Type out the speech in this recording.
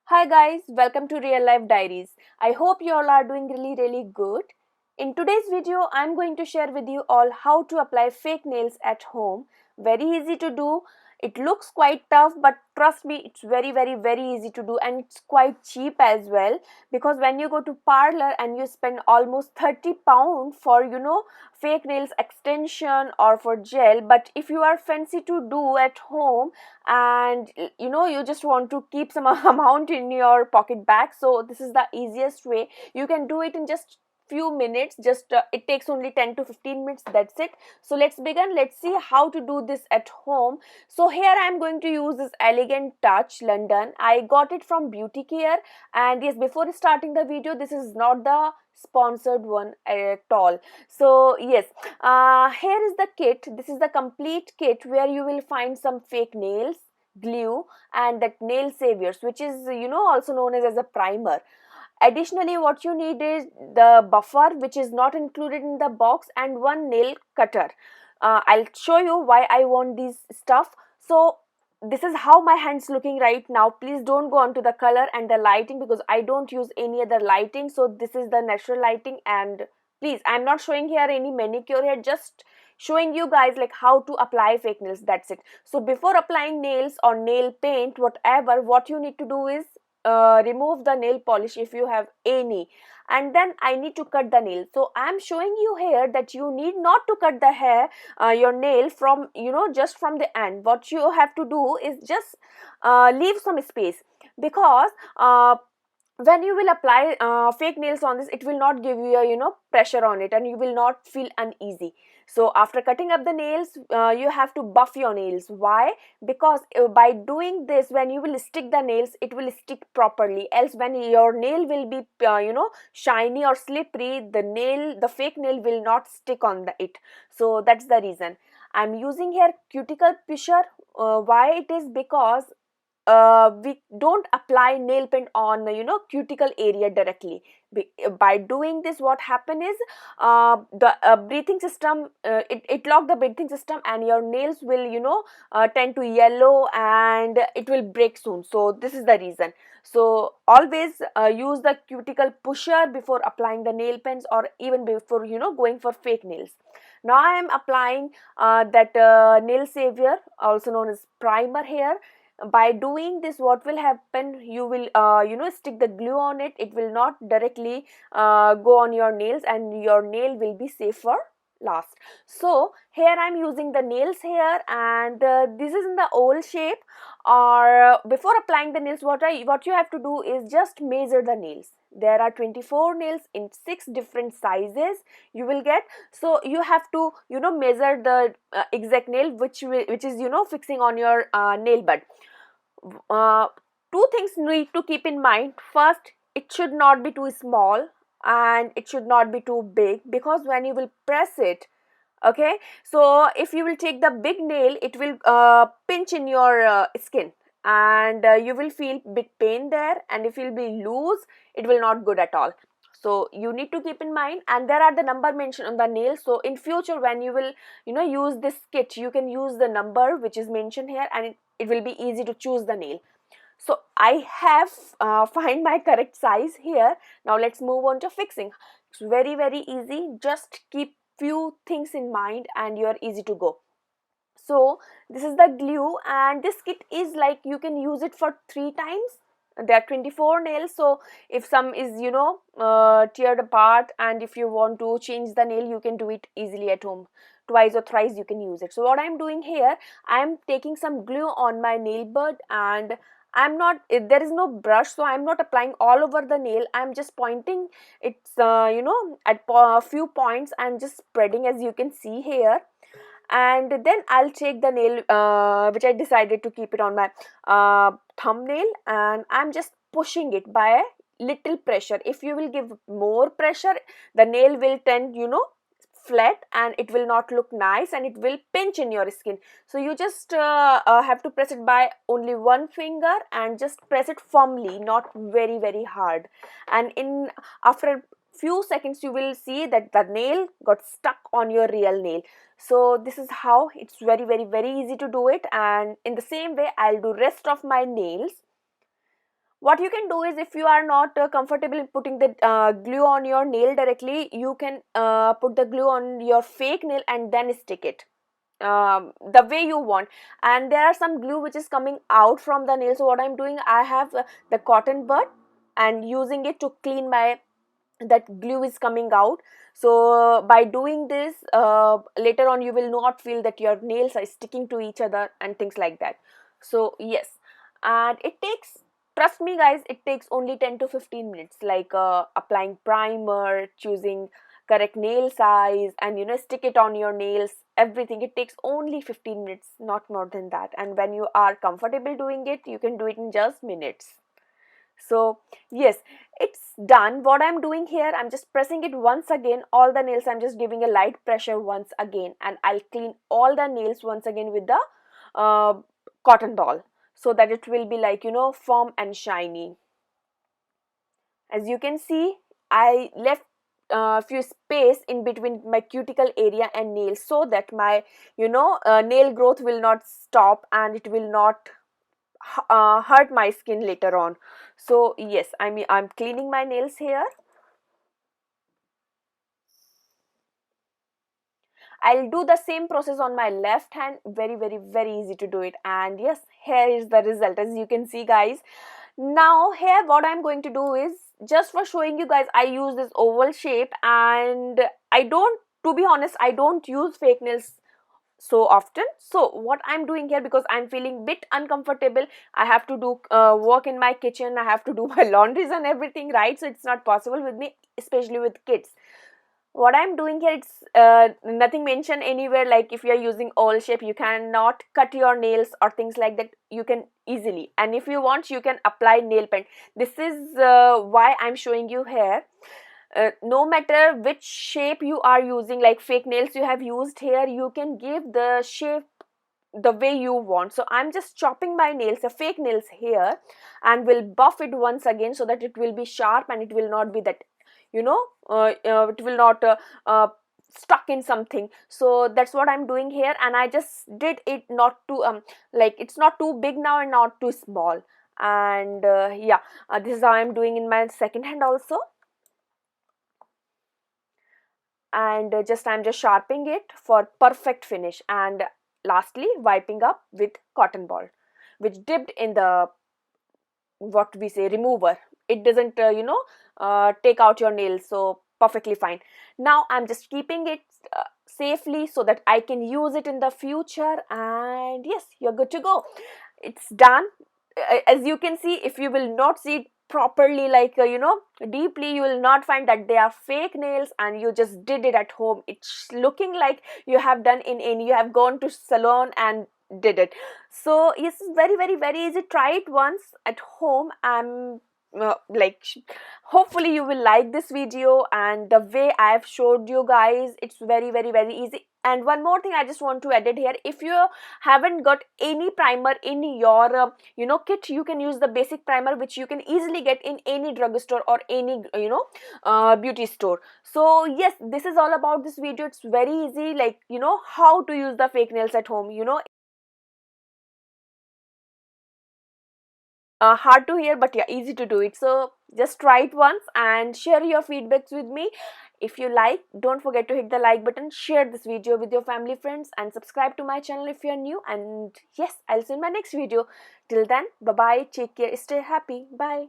Hi guys, welcome to Real Life Diaries. I hope you all are doing really good. In today's video, I'm going to share with you all how to apply fake nails at home. Very easy to do. It looks quite tough, but trust me, it's very easy to do, and it's quite cheap as well, because when you go to parlor and you spend almost 30 pound for fake nails extension or for gel, but if you are fancy to do at home and you just want to keep some amount in your pocket bag, so this is the easiest way. You can do it in just few minutes. Just it takes only 10 to 15 minutes, that's it. So let's begin. Let's see how to do this at home. So here I am going to use this Elegant Touch London. I got it from Beauty Care, and yes, before starting the video, this is not the sponsored one at all. So yes, here is the kit. This is the complete kit where you will find some fake nails, glue, and that nail saviors, which is also known as a primer. Additionally, what you need is the buffer, which is not included in the box, and one nail cutter. I'll show you why I want these stuff. So this is how my hands looking right now. Please don't go on to the color and the lighting, because I don't use any other lighting. So this is the natural lighting, and please, I'm not showing here any manicure here, just showing you guys like how to apply fake nails, that's it. So before applying nails or nail paint, whatever, what you need to do is remove the nail polish if you have any, and then I need to cut the nail. So I am showing you here that you need not to cut the hair, your nail from just from the end. What you have to do is just leave some space, because when you will apply fake nails on this, it will not give you a pressure on it, and you will not feel uneasy. So after cutting up the nails, you have to buff your nails. Why? Because by doing this, when you will stick the nails, it will stick properly. Else when your nail will be shiny or slippery, the fake nail will not stick on it. So that's the reason I'm using here cuticle pusher. Why it is? Because we don't apply nail paint on cuticle area directly. By doing this, what happen is the breathing system, it lock the breathing system, and your nails will tend to yellow, and it will break soon. So this is the reason. So always use the cuticle pusher before applying the nail paints, or even before going for fake nails. Now I am applying that nail savior, also known as primer here. By doing this, what will happen, you will stick the glue on it. It will not directly go on your nails, and your nail will be safe for last. So here I'm using the nails here, and this is in the oval shape. Or before applying the nails, what you have to do is just measure the nails. There are 24 nails in 6 different sizes you will get. So you have to measure the exact nail which is fixing on your nail bud. uh, Two things need to keep in mind. First, it should not be too small, and it should not be too big, because when you will press it, okay, so if you will take the big nail, it will pinch in your skin, and you will feel bit pain there, and if you'll be loose, it will not good at all. So you need to keep in mind, and there are the number mentioned on the nail. So in future, when you will use this kit, you can use the number which is mentioned here, and it will be easy to choose the nail. So I have find my correct size here. Now let's move on to fixing. It's very easy. Just keep few things in mind, and you are easy to go. So this is the glue, and this kit is like you can use it for 3 times. There are 24 nails, so if some is teared apart, and if you want to change the nail, you can do it easily at home. Twice or thrice you can use it. So what I'm doing here, I'm taking some glue on my nail bud, and there is no brush, so I'm not applying all over the nail. I'm just pointing it's at a few points, and just spreading, as you can see here. And then I'll take the nail which I decided to keep it on my thumbnail, and I'm just pushing it by a little pressure. If you will give more pressure, the nail will tend flat, and it will not look nice, and it will pinch in your skin. So you just have to press it by only one finger, and just press it firmly, not very hard. And in after few seconds, you will see that the nail got stuck on your real nail. So this is how it's very easy to do it. And in the same way, I'll do rest of my nails. what you can do is, if you are not comfortable in putting the glue on your nail directly, you can put the glue on your fake nail and then stick it the way you want. And there are some glue which is coming out from the nail, so what I'm doing, I have the cotton bud and using it to clean my, that glue is coming out. So by doing this, later on you will not feel that your nails are sticking to each other and things like that. So yes, and it takes, trust me guys, it takes only 10 to 15 minutes, like applying primer, choosing correct nail size, and stick it on your nails, everything. It takes only 15 minutes, not more than that. And when you are comfortable doing it, you can do it in just minutes. So yes, it's done. What I'm doing here, I'm just pressing it once again, all the nails. I'm just giving a light pressure once again, and I'll clean all the nails once again with the uh, cotton ball, so that it will be like, firm and shiny. As you can see, I left a few space in between my cuticle area and nails, so that my nail growth will not stop and it will not hurt my skin later on. So yes, I'm cleaning my nails here. I'll do the same process on my left hand. Very, very, very easy to do it. And yes, here is the result, as you can see guys. Now here what I'm going to do is, just for showing you guys, I use this oval shape, and I don't, to be honest, I don't use fake nails so often. So what I'm doing here, because I'm feeling bit uncomfortable, I have to do work in my kitchen, I have to do my laundries and everything, right? So it's not possible with me, especially with kids. What I'm doing here, it's nothing mentioned anywhere like if you're using oval shape you cannot cut your nails or things like that. You can easily, and if you want, you can apply nail paint. This is why I'm showing you here. No matter which shape you are using, like fake nails you have used here, you can give the shape the way you want. So I'm just chopping my nails, the fake nails here, and will buff it once again, so that it will be sharp and it will not be that, it will not stuck in something. So that's what I'm doing here, and I just did it not too like, it's not too big now and not too small. And yeah, this is how I'm doing in my second hand also. And I'm just sharpening it for perfect finish, and lastly wiping up with cotton ball, which dipped in the, what we say, remover. It doesn't take out your nails, so perfectly fine. Now I'm just keeping it safely, so that I can use it in the future. And yes, you're good to go. It's done. As you can see, if you will not see it properly, like deeply, you will not find that they are fake nails and you just did it at home. It's looking like you have done in you have gone to salon and did it. So yes, it's very, very, very easy. Try it once at home. I'm like, hopefully you will like this video, and the way I have showed you guys, it's very, very, very easy. And one more thing I just want to add it here, if you haven't got any primer in your kit, you can use the basic primer, which you can easily get in any drugstore or any beauty store. So yes, this is all about this video. It's very easy, like how to use the fake nails at home. Hard to hear, but yeah, easy to do it. So just try it once and share your feedbacks with me. If you like, don't forget to hit the like button, share this video with your family, friends, and subscribe to my channel if you're new. And yes, I'll see you in my next video. Till then, bye bye, take care, stay happy, bye.